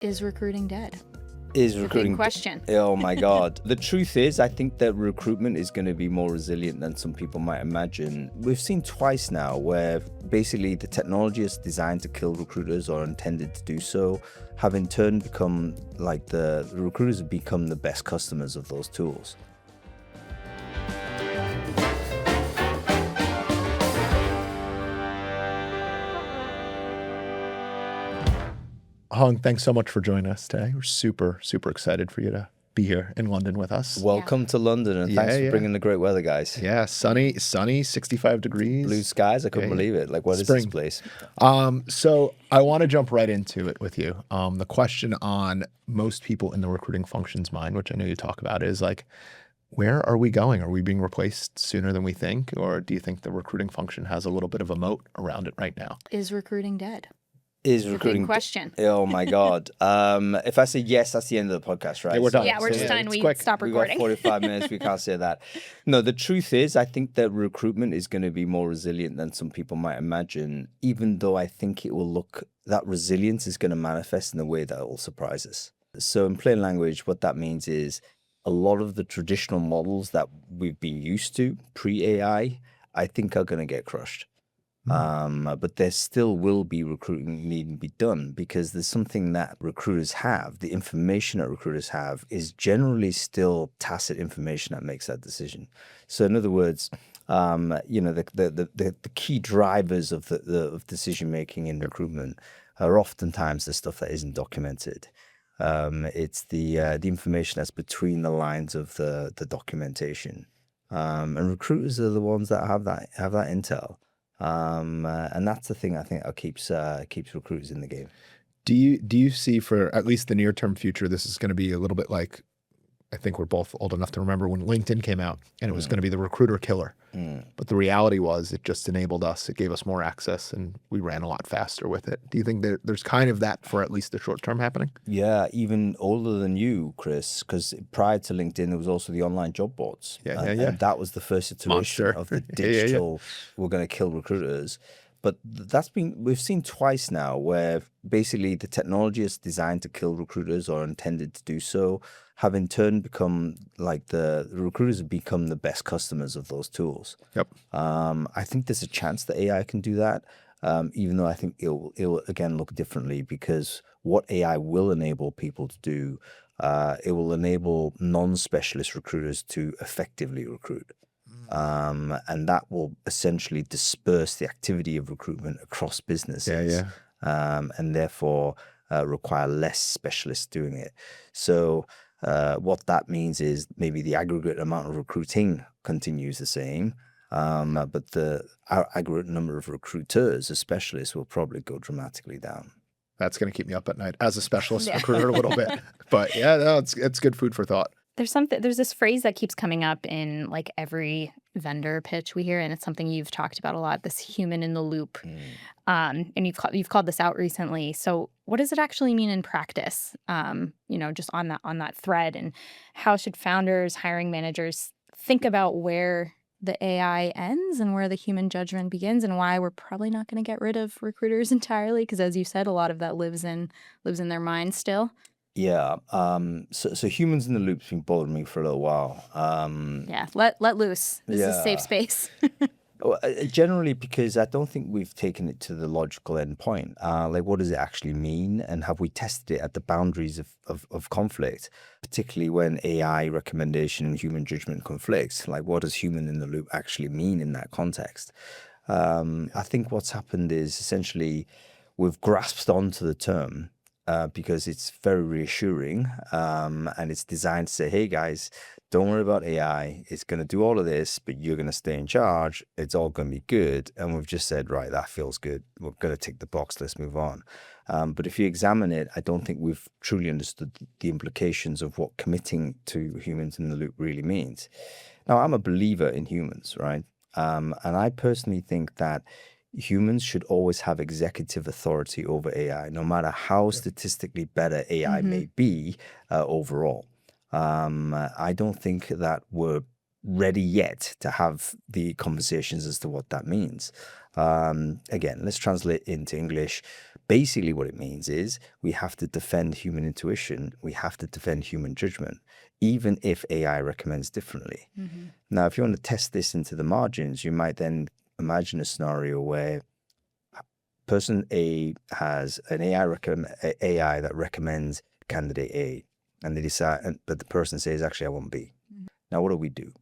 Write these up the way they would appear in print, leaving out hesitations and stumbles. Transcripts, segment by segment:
Is recruiting dead? Is The recruiting big question. Oh my God. The truth is, I think that recruitment is going to be more resilient than some people might imagine. We've seen twice now where basically the technology is designed to kill recruiters or intended to do so, have in turn become like the recruiters have become the best customers of those tools. Hong, thanks so much for joining us today. We're super, super excited for you to be here in London with us. Welcome to London, and thanks for bringing the great weather, guys. Yeah, sunny, 65 degrees. Blue skies, I couldn't believe it. Like, what is this place? So I want to jump right into it with you. The question on most people in the recruiting function's mind, which I know you talk about, is like, where are we going? Are we being replaced sooner than we think? Or do you think the recruiting function has a little bit of a moat around it right now? Is recruiting dead? Is The recruiting big question. Oh my God. If I say yes, that's the end of the podcast, right? Yeah, we're done. Yeah, we're just done. It's We quick. stop We've got recording. 45 minutes. We can't say that. No, the truth is, I think that recruitment is going to be more resilient than some people might imagine, even though I think that resilience is going to manifest in a way that will surprise us. So in plain language, what that means is a lot of the traditional models that we've been used to pre-AI, I think are going to get crushed. But there still will be recruiting needing to be done because there's something that recruiters have. The information that recruiters have is generally still tacit information that makes that decision. So in other words, the key drivers of decision making in recruitment are oftentimes the stuff that isn't documented. It's the information that's between the lines of the documentation, and recruiters are the ones that have that intel. And that's the thing I think that keeps recruiters in the game. Do you see, for at least the near term future, this is going to be a little bit like, I think we're both old enough to remember when LinkedIn came out and it was going to be the recruiter killer. But the reality was it just enabled us. It gave us more access and we ran a lot faster with it. Do you think that there's kind of that for at least the short term happening? Yeah, even older than you, Chris, because prior to LinkedIn, there was also the online job boards. And that was the first iteration of the digital, we're going to kill recruiters. But we've seen twice now where basically the technology is designed to kill recruiters or intended to do so, have in turn become like the recruiters have become the best customers of those tools. Yep. I think there's a chance that AI can do that, even though I think it'll again look differently because what AI will enable people to do, it will enable non-specialist recruiters to effectively recruit. And that will essentially disperse the activity of recruitment across businesses. And therefore require less specialists doing it. So what that means is maybe the aggregate amount of recruiting continues the same, but our aggregate number of recruiters as specialists will probably go dramatically down. That's going to keep me up at night as a specialist recruiter a little bit. But yeah, no, it's good food for thought. There's this phrase that keeps coming up in like every vendor pitch we hear, and it's something you've talked about a lot, this human in the loop. And you've called this out recently. So what does it actually mean in practice? Just on that thread, and how should founders, hiring managers think about where the AI ends and where the human judgment begins, and why we're probably not going to get rid of recruiters entirely? Because as you said, a lot of that lives in their minds still. Yeah. So humans in the loop's been bothering me for a little while. Let loose. This is a safe space. Generally, because I don't think we've taken it to the logical end point. Like, what does it actually mean? And have we tested it at the boundaries of conflict, particularly when AI recommendation and human judgment conflicts? Like, what does human in the loop actually mean in that context? I think what's happened is essentially we've grasped onto the term because it's very reassuring, and it's designed to say, hey guys, don't worry about AI. It's going to do all of this, but you're going to stay in charge. It's all going to be good. And we've just said, right, that feels good. We're going to tick the box. Let's move on. But if you examine it, I don't think we've truly understood the implications of what committing to humans in the loop really means. Now, I'm a believer in humans, right? And I personally think that humans should always have executive authority over AI, no matter how statistically better AI may be overall. I don't think that we're ready yet to have the conversations as to what that means. Again, let's translate into English. Basically, what it means is we have to defend human intuition. We have to defend human judgment, even if AI recommends differently. Now, if you want to test this into the margins, you might then imagine a scenario where person A has an AI that recommends candidate A, and they decide, but the person says, actually, I want B. Now, what do?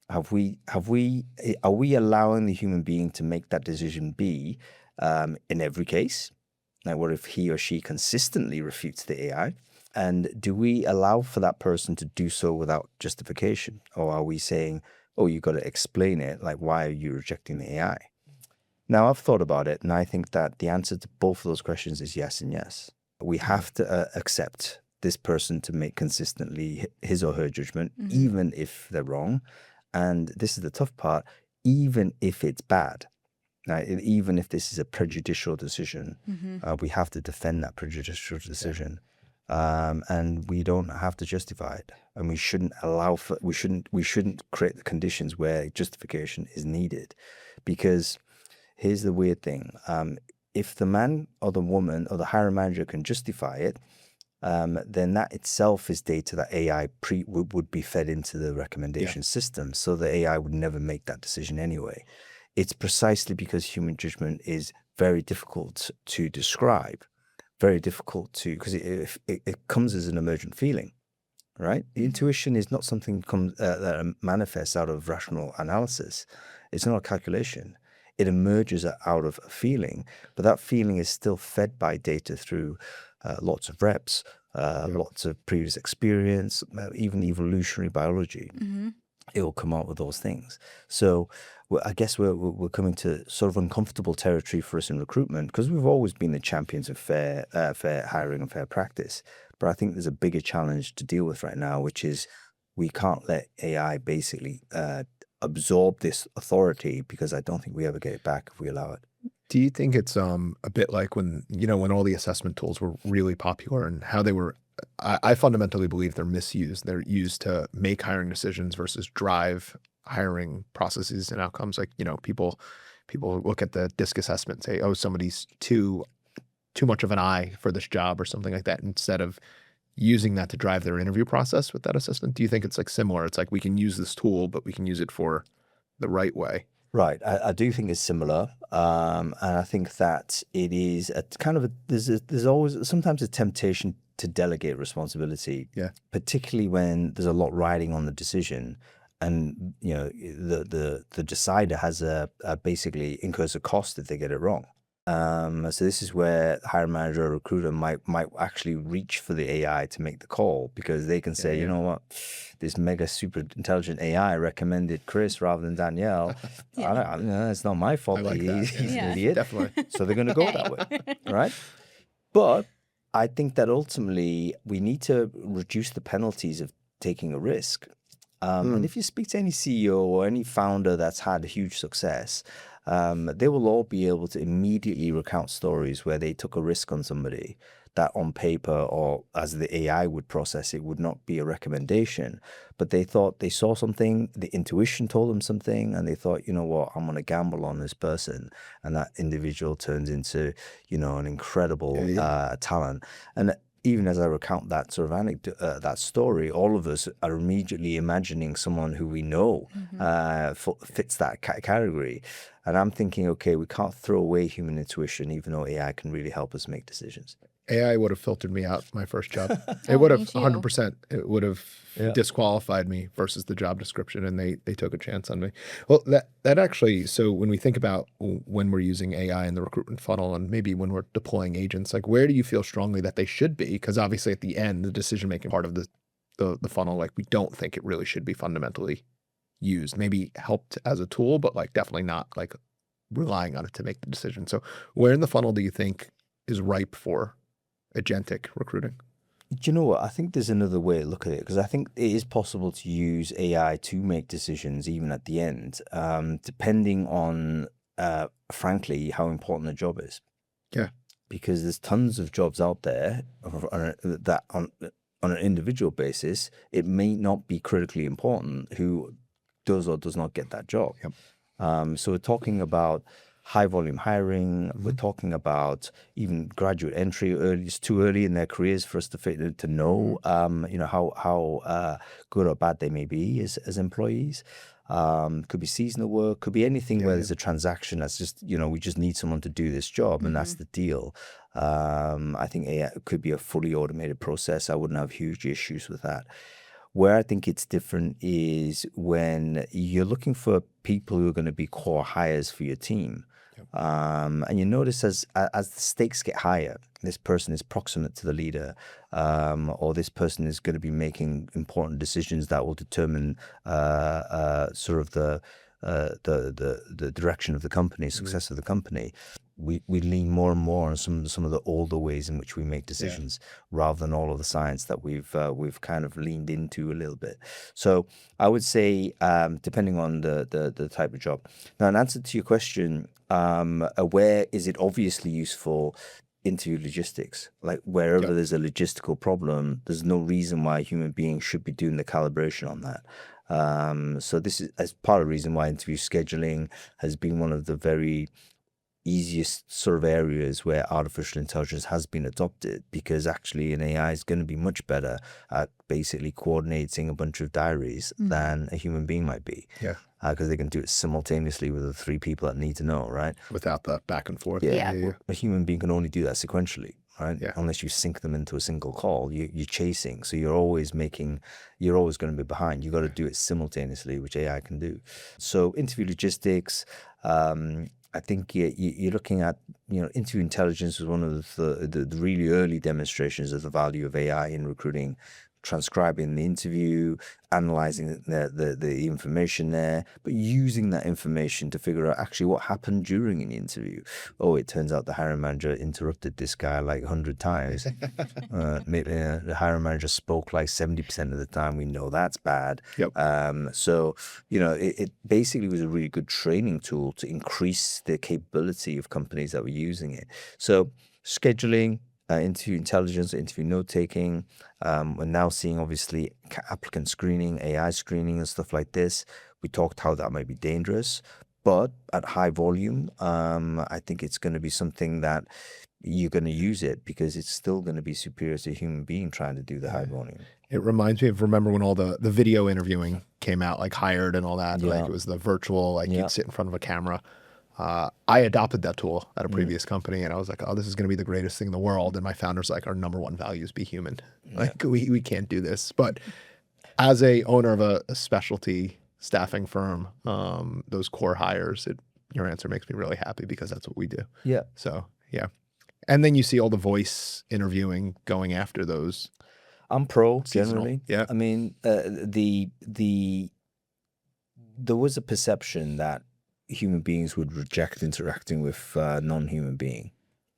Are we allowing the human being to make that decision B in every case? Now, what if he or she consistently refutes the AI? And do we allow for that person to do so without justification? Or are we saying, oh, you got to explain it, like, why are you rejecting the AI? Now, I've thought about it, and I think that the answer to both of those questions is yes and yes. We have to accept this person to make consistently his or her judgment, even if they're wrong. And this is the tough part, even if it's bad. Now, even if this is a prejudicial decision, we have to defend that prejudicial decision. And we don't have to justify it. And we shouldn't we shouldn't create the conditions where justification is needed. Because here's the weird thing. If the man or the woman or the hiring manager can justify it, then that itself is data that AI would be fed into the recommendation system. So the AI would never make that decision anyway. It's precisely because human judgment is very difficult to describe, very difficult to, because it comes as an emergent feeling, right? Intuition is not something that manifests out of rational analysis. It's not a calculation. It emerges out of a feeling, but that feeling is still fed by data through lots of reps, lots of previous experience, even evolutionary biology. It will come out with those things. So I guess we're coming to sort of uncomfortable territory for us in recruitment, because we've always been the champions of fair hiring and fair practice. But I think there's a bigger challenge to deal with right now, which is we can't let AI basically absorb this authority, because I don't think we ever get it back if we allow it. Do you think it's a bit like when all the assessment tools were really popular and how they were, I fundamentally believe they're misused. They're used to make hiring decisions versus drive hiring processes and outcomes. Like, people look at the DISC assessment and say, oh, somebody's too much of an eye for this job or something like that, instead of using that to drive their interview process with that assessment. Do you think it's like similar? It's like we can use this tool, but we can use it for the right way. Right. I do think it's similar. And I think that it is a kind of there's always sometimes a temptation to delegate responsibility. Yeah. Particularly when there's a lot riding on the decision, and the decider has basically incurs a cost if they get it wrong. So this is where the hiring manager or recruiter might actually reach for the AI to make the call, because they can say, you know what, this mega super intelligent AI recommended Chris rather than Danielle. It's not my fault. Like He's an idiot. Definitely. So they're going to go that way, right? But I think that ultimately we need to reduce the penalties of taking a risk. And if you speak to any CEO or any founder that's had huge success, they will all be able to immediately recount stories where they took a risk on somebody that on paper, or as the AI would process it, would not be a recommendation. But they thought they saw something, the intuition told them something, and they thought, you know what, I'm going to gamble on this person. And that individual turns into, an incredible talent. And even as I recount that sort of anecdote, that story, all of us are immediately imagining someone who we know fits that category. And I'm thinking, okay, we can't throw away human intuition, even though AI can really help us make decisions. AI would have filtered me out my first job. It would have 100%. It would have disqualified me versus the job description, and they took a chance on me. Well, that actually, so when we think about when we're using AI in the recruitment funnel, and maybe when we're deploying agents, like, where do you feel strongly that they should be? Because obviously at the end, the decision-making part of the funnel, like, we don't think it really should be fundamentally used. Maybe helped as a tool, but like definitely not like relying on it to make the decision. So where in the funnel do you think is ripe for agentic recruiting? Do you know what? I think there's another way to look at it, because I think it is possible to use AI to make decisions even at the end, depending on, frankly, how important the job is. Yeah. Because there's tons of jobs out there that on an individual basis, it may not be critically important who does or does not get that job. Yep. So we're talking about high volume hiring. We're talking about even graduate entry early. It's too early in their careers for us to know, how good or bad they may be as employees. Could be seasonal work, could be anything where there's a transaction that's just, we just need someone to do this job, and that's the deal. I think AI could be a fully automated process. I wouldn't have huge issues with that. Where I think it's different is when you're looking for people who are going to be core hires for your team. And you notice as the stakes get higher, this person is proximate to the leader, or this person is going to be making important decisions that will determine sort of the direction of the company, success of the company. We lean more and more on some of the older ways in which we make decisions, rather than all of the science that we've kind of leaned into a little bit. So I would say, depending on the type of job. Now, in answer to your question, where is it obviously useful? Interview logistics. Like wherever there's a logistical problem, there's no reason why a human being should be doing the calibration on that. So this is as part of the reason why interview scheduling has been one of the very easiest sort of areas where artificial intelligence has been adopted, because actually an AI is going to be much better at basically coordinating a bunch of diaries than a human being might be. Because they can do it simultaneously with the three people that need to know, right? Without the back and forth. Yeah. A human being can only do that sequentially, right? Yeah. Unless you sync them into a single call, you're chasing. So you're always going to be behind. You got to do it simultaneously, which AI can do. So interview logistics, I think you're looking at, interview intelligence was one of the really early demonstrations of the value of AI in recruiting. Transcribing the interview, analyzing the information there, but using that information to figure out actually what happened during an interview. Oh, it turns out the hiring manager interrupted this guy like 100 times. The hiring manager spoke like 70% of the time. We know that's bad. So, it basically was a really good training tool to increase the capability of companies that were using it. So scheduling, interview intelligence, interview note-taking. We're now seeing, obviously, applicant screening, AI screening and stuff like this. We talked how that might be dangerous, but at high volume, I think it's going to be something that you're going to use it because it's still going to be superior to a human being trying to do the high volume. It reminds me of, remember when all the video interviewing came out, like Hired and all that, like it was the virtual, like you'd sit in front of a camera. I adopted that tool at a previous company, and I was like, oh, this is going to be the greatest thing in the world. And my founder's like, our number one value is be human. Like we can't do this. But as a owner of a specialty staffing firm, those core hires, your answer makes me really happy because that's what we do. Yeah. So, yeah. And then you see all the voice interviewing going after those. I'm pro seasonal. Generally. Yeah. I mean, there was a perception that human beings would reject interacting with non-human being.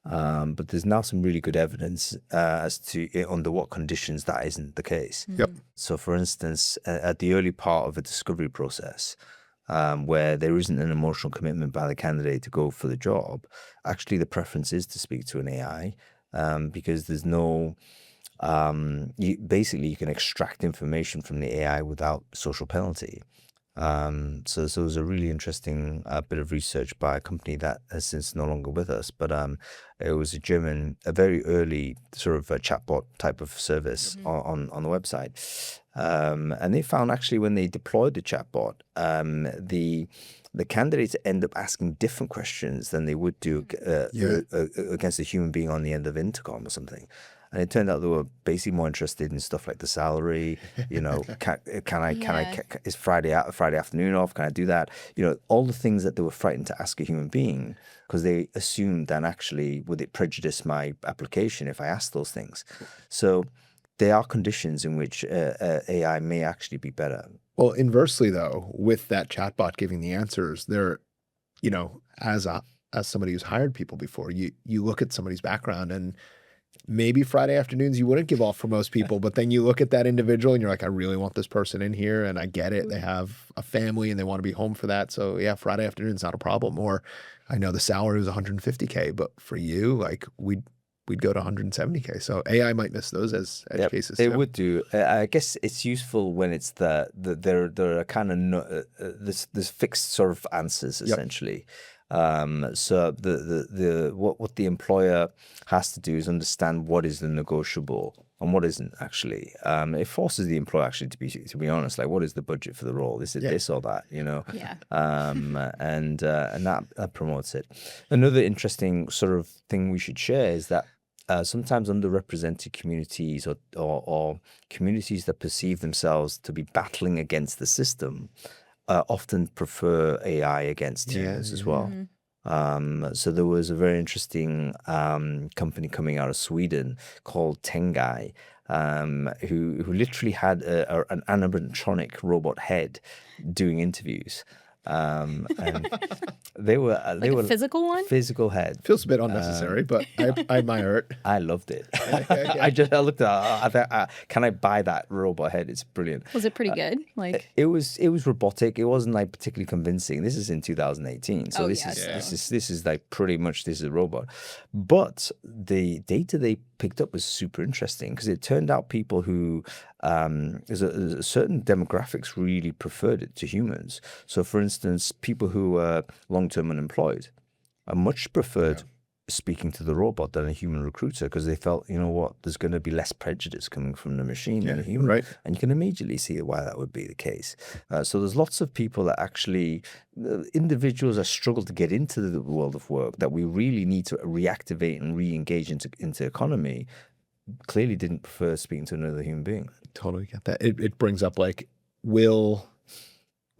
But there's now some really good evidence as to under what conditions that isn't the case. So for instance, at the early part of a discovery process, where there isn't an emotional commitment by the candidate to go for the job, actually the preference is to speak to an AI, because there's no, you can extract information from the AI without social penalty. So it was a really interesting bit of research by a company that has since no longer with us, but it was a very early sort of a chatbot type of service on the website. And they found actually when they deployed the chatbot, the candidates end up asking different questions than they would do against a human being on the end of intercom or something. And it turned out they were basically more interested in stuff like the salary, is Friday afternoon off? Can I do that? All the things that they were frightened to ask a human being because they assumed that actually would it prejudice my application if I asked those things. So there are conditions in which AI may actually be better. Well, inversely though, with that chatbot giving the answers, there, as somebody who's hired people before, you look at somebody's background and maybe Friday afternoons you wouldn't give off for most people, but then you look at that individual and you're like, I really want this person in here, and I get it. They have a family and they want to be home for that. So yeah, Friday afternoon's not a problem. Or I know the salary was $150K, but for you, like we'd go to $170K. So AI might miss those as edge cases. It would do. I guess it's useful when it's there are kind of there's fixed sort of answers essentially. So what the employer has to do is understand what is the negotiable and what isn't actually. It forces the employer actually to be honest. Like, what is the budget for the role? Is it this or that? Yeah. And that promotes it. Another interesting sort of thing we should share is that sometimes underrepresented communities or communities that perceive themselves to be battling against the system often prefer AI against humans as well. So there was a very interesting company coming out of Sweden called Tengai, who literally had an animatronic robot head doing interviews. And they were Like a physical one? physical head. Feels a bit unnecessary, but I admire it. I loved it. Yeah. I looked at it, I thought, can I buy that robot head? It's brilliant. Was it pretty good? Like, It was robotic. It wasn't like particularly convincing. This is in 2018, so this is like pretty much this is a robot. But the data they picked up was super interesting because it turned out people who there's a certain demographics really preferred it to humans. So, for instance, people who are long-term unemployed are much preferred speaking to the robot than a human recruiter because they felt, you know what, there's going to be less prejudice coming from the machine than a human. Right. And you can immediately see why that would be the case. So there's lots of people that actually, individuals that struggle to get into the world of work that we really need to reactivate and re-engage into economy, clearly didn't prefer speaking to another human being. Totally get that. It brings up like, will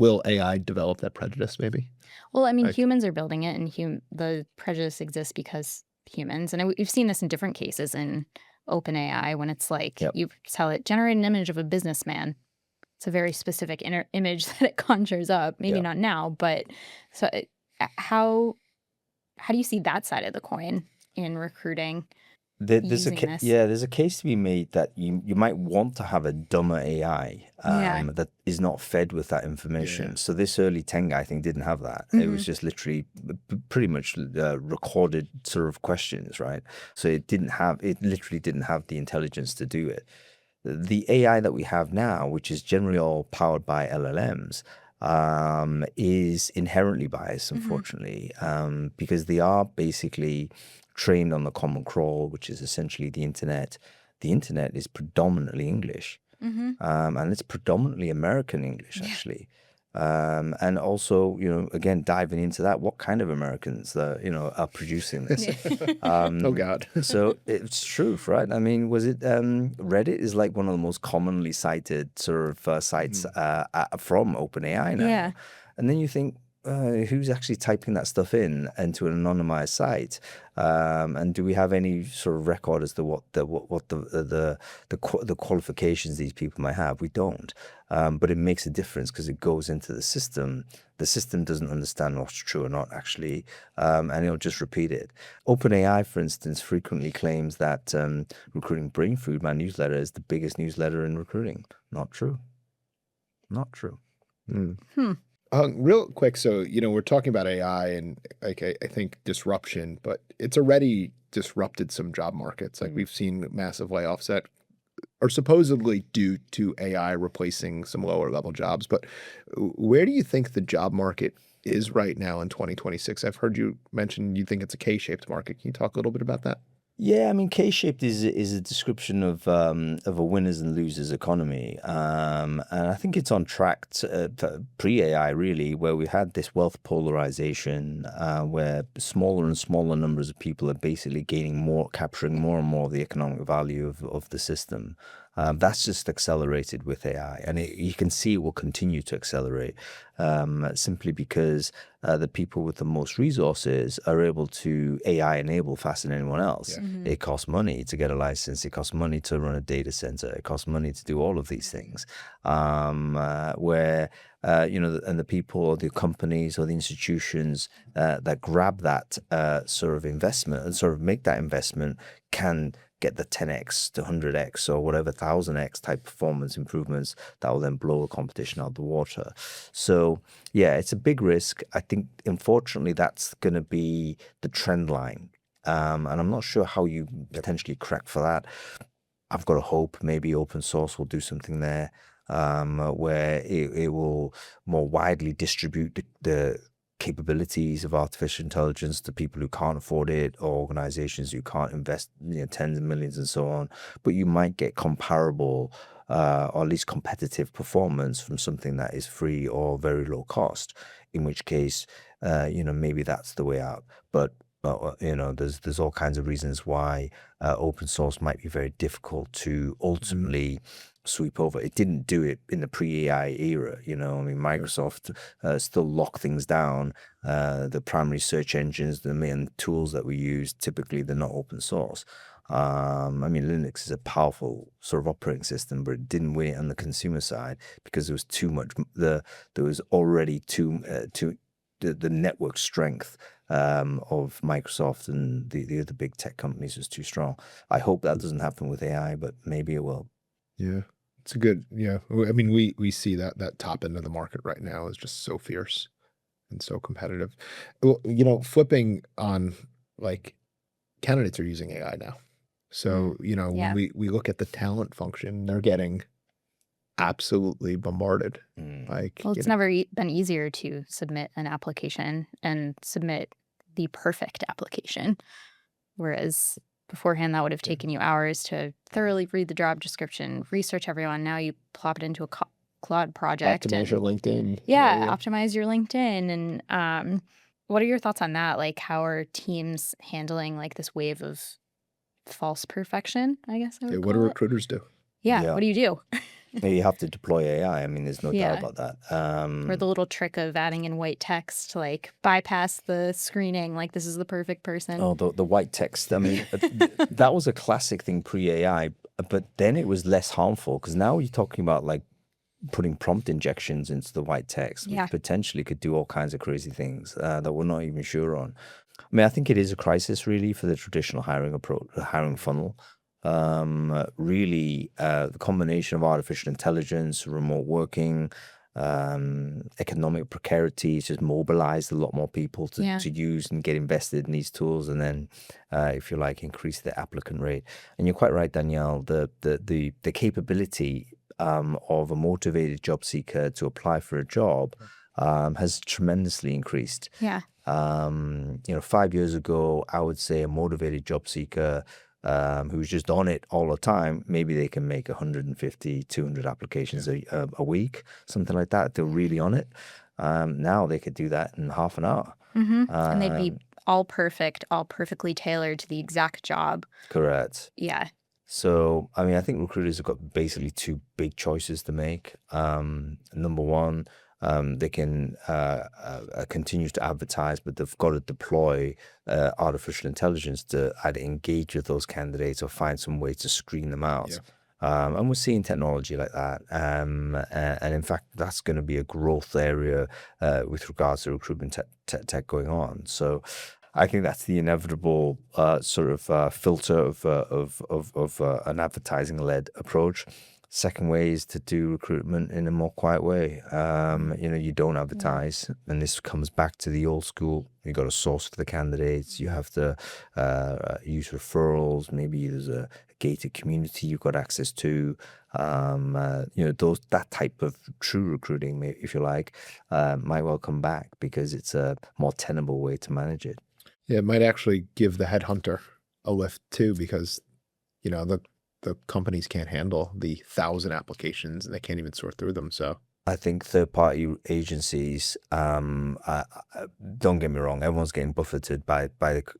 AI develop that prejudice maybe? well, I mean, humans are building it, and the prejudice exists because humans. And we've seen this in different cases in OpenAI when it's like you tell it generate an image of a businessman. It's a very specific image that it conjures up. Maybe not now, but so how do you see that side of the coin in recruiting? There's using this? there's a case to be made that you might want to have a dumber AI that is not fed with that information. So this early Tenga, I think, didn't have that. It was just literally pretty much recorded sort of questions, right? So it literally didn't have the intelligence to do it. The AI that we have now, which is generally all powered by LLMs, is inherently biased, unfortunately, because they are basically trained on the Common Crawl, which is essentially the internet. The internet is predominantly English, and it's predominantly American English, actually. And also, again, diving into that, what kind of Americans, are producing this? Oh, God. So it's true, right? I mean, was it Reddit is like one of the most commonly cited sort of sites from OpenAI now. Yeah. And then you think, who's actually typing that stuff into an anonymized site? And do we have any sort of record as to what the qualifications these people might have? We don't. But it makes a difference because it goes into the system. The system doesn't understand what's true or not, actually, and it'll just repeat it. OpenAI, for instance, frequently claims that Recruiting Brainfood, my newsletter, is the biggest newsletter in recruiting. Not true. Not true. Real quick, so we're talking about AI and like I think disruption, but it's already disrupted some job markets. Like we've seen massive layoffs that are supposedly due to AI replacing some lower level jobs. But where do you think the job market is right now in 2026? I've heard you mention you think it's a K-shaped market. Can you talk a little bit about that? Yeah, I mean, K-shaped is a description of a winners and losers economy, and I think it's on track to pre-AI really, where we had this wealth polarization, where smaller and smaller numbers of people are basically capturing more and more of the economic value of the system. That's just accelerated with AI, and you can see it will continue to accelerate simply because the people with the most resources are able to AI enable faster than anyone else. It costs money to get a license. It costs money to run a data center. It costs money to do all of these things. And the people or the companies or the institutions that grab that sort of investment and sort of make that investment can get the 10x to 100x or whatever 1000x type performance improvements that will then blow the competition out of the water. So yeah, it's a big risk. I think unfortunately that's going to be the trend line. And I'm not sure how you potentially correct for that. I've got a hope maybe open source will do something there where it will more widely distribute the capabilities of artificial intelligence to people who can't afford it, or organizations who can't invest tens of millions and so on. But you might get comparable or at least competitive performance from something that is free or very low cost, in which case, maybe that's the way out. But there's all kinds of reasons why open source might be very difficult to ultimately sweep over. It didn't do it in the pre-AI era. I mean, Microsoft still lock things down. The primary search engines, the main tools that we use, typically they're not open source. I mean, Linux is a powerful sort of operating system, but it didn't win it on the consumer side because there was too much. There was already the network strength of Microsoft and the other big tech companies was too strong. I hope that doesn't happen with AI, but maybe it will. Yeah, it's a good, yeah. I mean, we see that top end of the market right now is just so fierce and so competitive. Well, flipping on, like, candidates are using AI now. So, Yeah. when we look at the talent function, they're getting absolutely bombarded. Like, Well, it's never been easier to submit an application and submit the perfect application. Whereas beforehand, that would have taken you hours to thoroughly read the job description, research everyone. Now you plop it into a Claude project. optimize your LinkedIn. Yeah, optimize your LinkedIn. And what are your thoughts on that? Like, how are teams handling like this wave of false perfection, I guess I would What do call it? recruiters do? Yeah, what do you do? You have to deploy AI. I mean, there's no doubt about that. Or the little trick of adding in white text to like bypass the screening, like this is the perfect person. Oh, the white text. I mean, that was a classic thing pre-AI, but then it was less harmful because now you're talking about like putting prompt injections into the white text, which potentially could do all kinds of crazy things that we're not even sure on. I mean, I think it is a crisis really for the traditional hiring approach, the hiring funnel. Really, the combination of artificial intelligence, remote working, economic precarity has just mobilized a lot more people to use and get invested in these tools, and then, if you like, increase the applicant rate. And you're quite right, Danielle. The capability of a motivated job seeker to apply for a job has tremendously increased. Yeah. 5 years ago, I would say a motivated job seeker who's just on it all the time, maybe they can make 150, 200 applications a week, something like that. They're really on it. Now they could do that in half an hour. And they'd be all perfect, all perfectly tailored to the exact job. Correct. Yeah. So, I mean, I think recruiters have got basically two big choices to make. Number one, they can continue to advertise, but they've got to deploy artificial intelligence to either engage with those candidates or find some way to screen them out. And we're seeing technology like that. And in fact, that's going to be a growth area with regards to recruitment tech going on. So I think that's the inevitable sort of filter of an advertising-led approach. Second way is to do recruitment in a more quiet way. You don't advertise, and this comes back to the old school. You got to source for the candidates. You have to use referrals. Maybe there's a gated community you've got access to. That type of true recruiting, if you like, might well come back because it's a more tenable way to manage it. Yeah, it might actually give the headhunter a lift too, because the companies can't handle the 1,000 applications and they can't even sort through them. So I think third-party agencies, don't get me wrong, everyone's getting buffeted by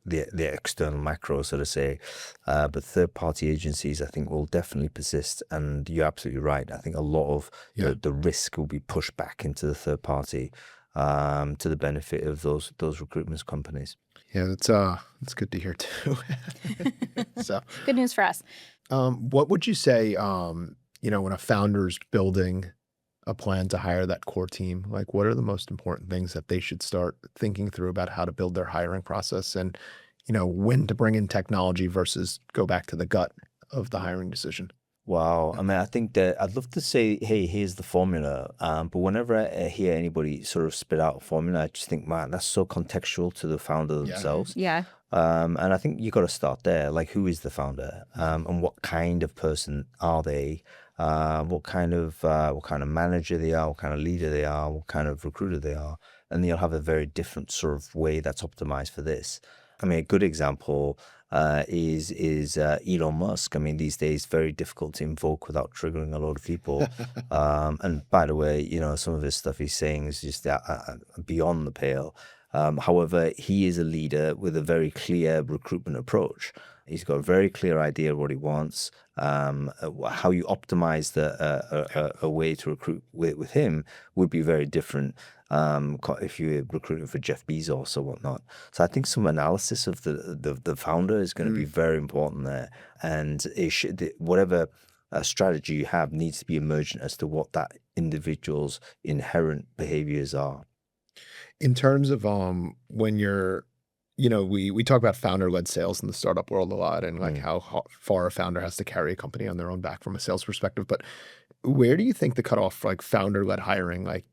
the external macro, so to say. But third-party agencies, I think, will definitely persist. And you're absolutely right. I think a lot of the risk will be pushed back into the third party to the benefit of those recruitment companies. Yeah, that's good to hear too. So good news for us. What would you say, when a founder's building a plan to hire that core team, like what are the most important things that they should start thinking through about how to build their hiring process and, when to bring in technology versus go back to the gut of the hiring decision? Wow. I mean, I think that I'd love to say, hey, here's the formula. But whenever I hear anybody sort of spit out a formula, I just think, man, that's so contextual to the founder themselves. Yeah. And I think you got to start there. Like, who is the founder? And what kind of person are they? what kind of manager they are, what kind of leader they are, what kind of recruiter they are, and you'll have a very different sort of way that's optimized for this. I mean, a good example is Elon Musk. I mean, these days very difficult to invoke without triggering a lot of people. And by the way, some of his stuff he's saying is just beyond the pale. However, he is a leader with a very clear recruitment approach. He's got a very clear idea of what he wants. How you optimize a way to recruit with him would be very different if you're recruiting for Jeff Bezos or whatnot. So I think some analysis of the founder is going to be very important there. And whatever strategy you have needs to be emergent as to what that individual's inherent behaviors are. In terms of when you're, we talk about founder-led sales in the startup world a lot, and like how far a founder has to carry a company on their own back from a sales perspective. But where do you think the cutoff for like founder-led hiring, like,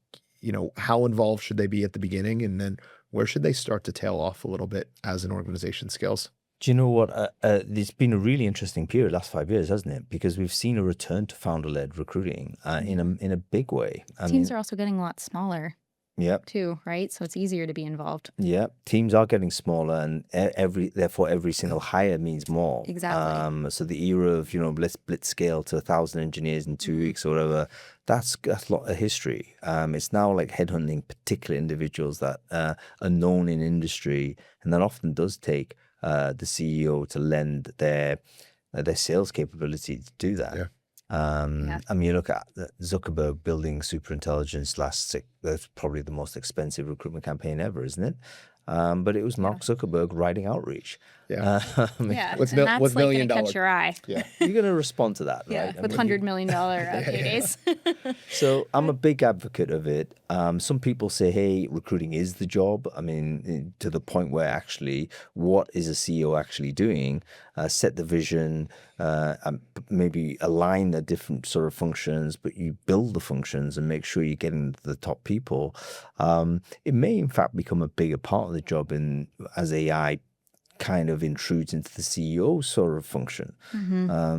how involved should they be at the beginning, and then where should they start to tail off a little bit as an organization scales? Do you know what? It's been a really interesting period last 5 years, hasn't it? Because we've seen a return to founder-led recruiting in a big way. Teams are also getting a lot smaller. Yep. Too, right? So it's easier to be involved. Yeah, teams are getting smaller, and therefore every single hire means more. Exactly. So the era of let's blitz scale to 1,000 engineers in 2 weeks or whatever, that's a lot of history. It's now like headhunting particular individuals that are known in industry, and that often does take the CEO to lend their sales capability to do that. Yeah. I mean, you look at Zuckerberg building superintelligence that's probably the most expensive recruitment campaign ever, isn't it? But it was Mark Zuckerberg writing outreach. Yeah. What's $1 million catch your eye. Yeah, you're going to respond to that, right? With $100 million paydays. So I'm a big advocate of it. Some people say, hey, recruiting is the job. I mean, to the point where actually, what is a CEO actually doing? Set the vision, maybe align the different sort of functions, but you build the functions and make sure you're getting the top people. It may, in fact, become a bigger part of the job as AI kind of intrudes into the CEO sort of function.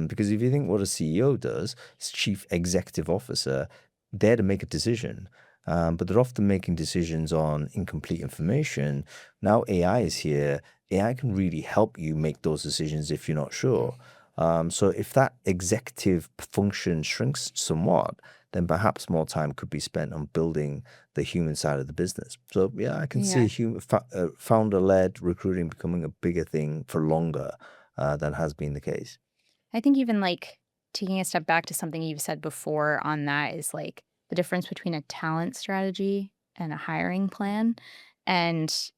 Because if you think what a CEO does, it's chief executive officer, there to make a decision. But they're often making decisions on incomplete information. Now AI is here. AI can really help you make those decisions if you're not sure. So if that executive function shrinks somewhat, then perhaps more time could be spent on building the human side of the business. So yeah, I can see founder-led recruiting becoming a bigger thing for longer than has been the case. I think even like taking a step back to something you've said before on that is like the difference between a talent strategy and a hiring plan, and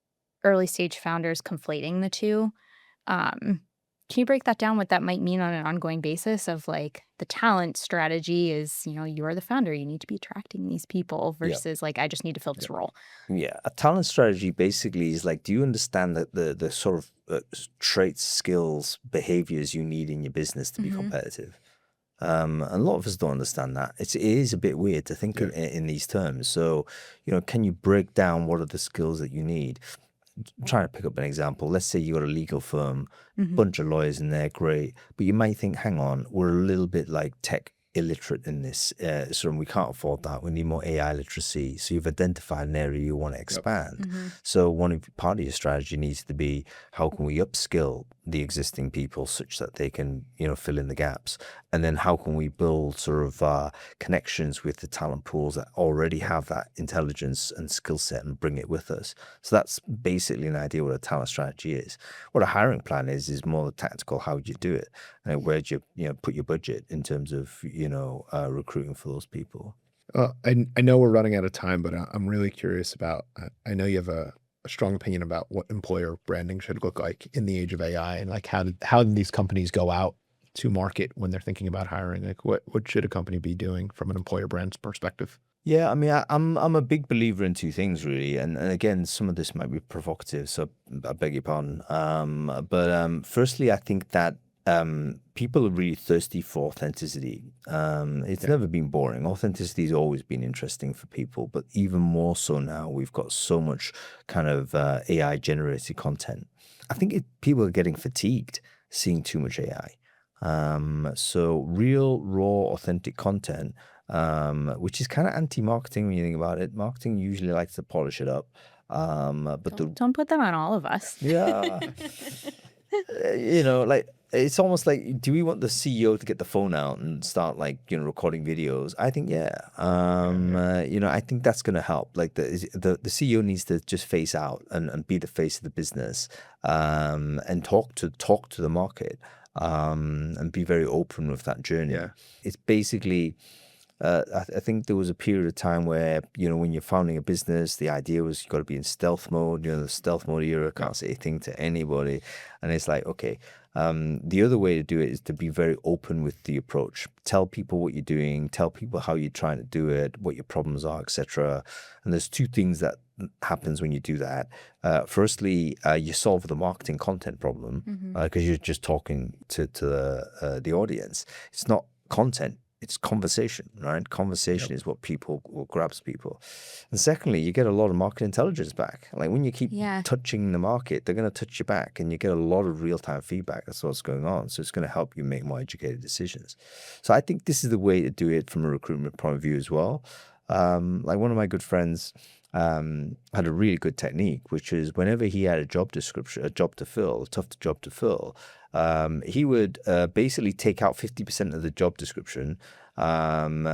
early stage founders conflating the two. Can you break that down, what that might mean on an ongoing basis of like the talent strategy is, you're the founder, you need to be attracting these people versus like, I just need to fill this role. Yeah. A talent strategy basically is like, do you understand that the sort of traits, skills, behaviors you need in your business to be competitive? A lot of us don't understand that. It is a bit weird to think in these terms. So, can you break down what are the skills that you need? I'm trying to pick up an example. Let's say you got a legal firm, bunch of lawyers in there, great. But you might think, hang on, we're a little bit like tech illiterate in this, so we can't afford that. We need more AI literacy. So you've identified an area you want to expand. So part of your strategy needs to be, how can we upskill the existing people such that they can, fill in the gaps? And then how can we build sort of connections with the talent pools that already have that intelligence and skill set and bring it with us? So that's basically an idea what a talent strategy is. What a hiring plan is more the tactical, how do you do it? And where do you put your budget in terms of, recruiting for those people? I know we're running out of time, but I'm really curious about, I know you have a strong opinion about what employer branding should look like in the age of AI, and like how do these companies go out to market when they're thinking about hiring? Like what should a company be doing from an employer brand's perspective? Yeah, I mean, I'm a big believer in two things really, and again, some of this might be provocative, so I beg your pardon. But firstly, I think that people are really thirsty for authenticity. It's never been boring. Authenticity has always been interesting for people, but even more so now. We've got so much kind of AI generated content. I think people are getting fatigued seeing too much AI. So real, raw, authentic content, which is kind of anti-marketing when you think about it. Marketing usually likes to polish it up. But Don't put them on all of us. yeah, like it's almost like, do we want the CEO to get the phone out and start like, recording videos? I think, yeah. I think that's going to help. Like the CEO needs to just face out and be the face of the business, and talk to the market, and be very open with that journey. Yeah. It's basically, I think there was a period of time where, when you're founding a business, the idea was you got to be in stealth mode. The stealth mode era, can't say a thing to anybody. And it's like, okay, the other way to do it is to be very open with the approach. Tell people what you're doing, tell people how you're trying to do it, what your problems are, etc. And there's two things that happens when you do that. Firstly, you solve the marketing content problem, because you're just talking to the audience. It's not content. It's conversation, right? Conversation is what grabs people. And secondly, you get a lot of market intelligence back. Like when you keep touching the market, they're going to touch you back, and you get a lot of real-time feedback. That's what's going on. So it's going to help you make more educated decisions. So I think this is the way to do it from a recruitment point of view as well. Like one of my good friends had a really good technique, which is whenever he had a job description, a job to fill, a tough job to fill, he would basically take out 50% of the job description, and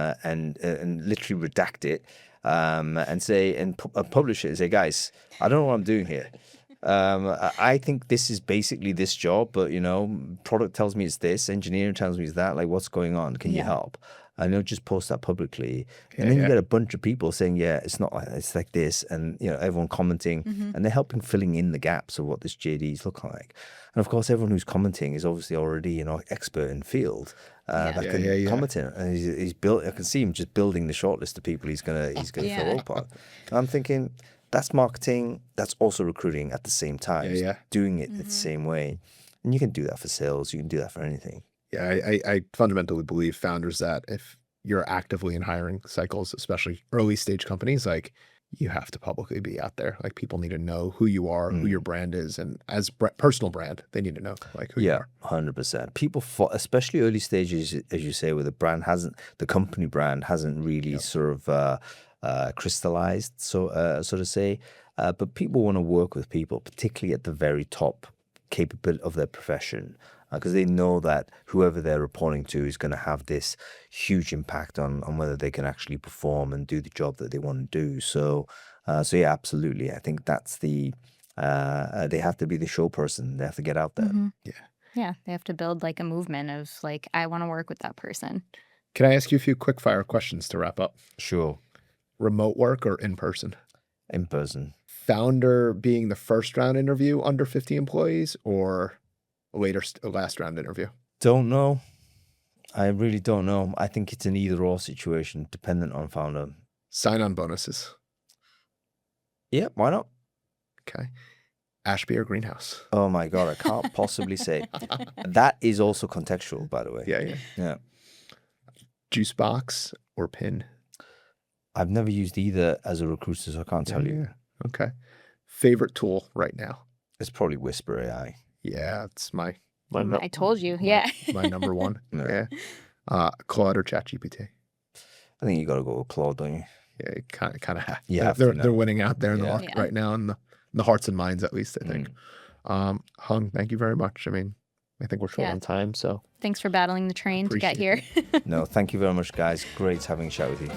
literally redact it, and say and publish it and say, guys, I don't know what I'm doing here. I think this is basically this job, but product tells me it's this, engineering tells me it's that. Like, what's going on? Can you help? And they'll just post that publicly, and then you get a bunch of people saying, "Yeah, it's not like it's like this," and everyone commenting, and they're helping filling in the gaps of what this JDs look like. And of course, everyone who's commenting is obviously already expert in field that can comment in. And he's built. I can see him just building the shortlist of people he's gonna fill up on. And I'm thinking, that's marketing. That's also recruiting at the same time. Doing it the same way, and you can do that for sales. You can do that for anything. Yeah, I fundamentally believe, founders, that if you're actively in hiring cycles, especially early stage companies, like you have to publicly be out there. Like people need to know who you are, who your brand is, and as personal brand, they need to know like who you are. 100%. People, especially early stages, as you say, where the company brand hasn't really sort of crystallized, so to say. But people want to work with people, particularly at the very top capability of their profession, because they know that whoever they're reporting to is going to have this huge impact on whether they can actually perform and do the job that they want to do. So yeah, absolutely. I think that's they have to be the show person. They have to get out there. Yeah, they have to build like a movement of like, I want to work with that person. Can I ask you a few quick fire questions to wrap up? Sure. Remote work or in person? In person. Founder being the first round interview under 50 employees, or last round interview? Don't know. I really don't know. I think it's an either or situation, dependent on founder. Sign-on bonuses? Yeah, why not? Okay. Ashby or greenhouse? Oh my God, I can't possibly say. That is also contextual, by the way. Yeah. Juice box or pin? I've never used either as a recruiter, so I can't tell you. Okay. Favorite tool right now? It's probably Whisper AI. Yeah, it's my I told you. my number one. Claude or ChatGPT? I think you got to go with Claude, don't you? Yeah, kind of. Yeah, they're winning out there in the market right now, in the hearts and minds, at least, I think. Hung, thank you very much. I mean, I think we're short on time, so thanks for battling the train to get here. No, thank you very much, guys. Great having a chat with you.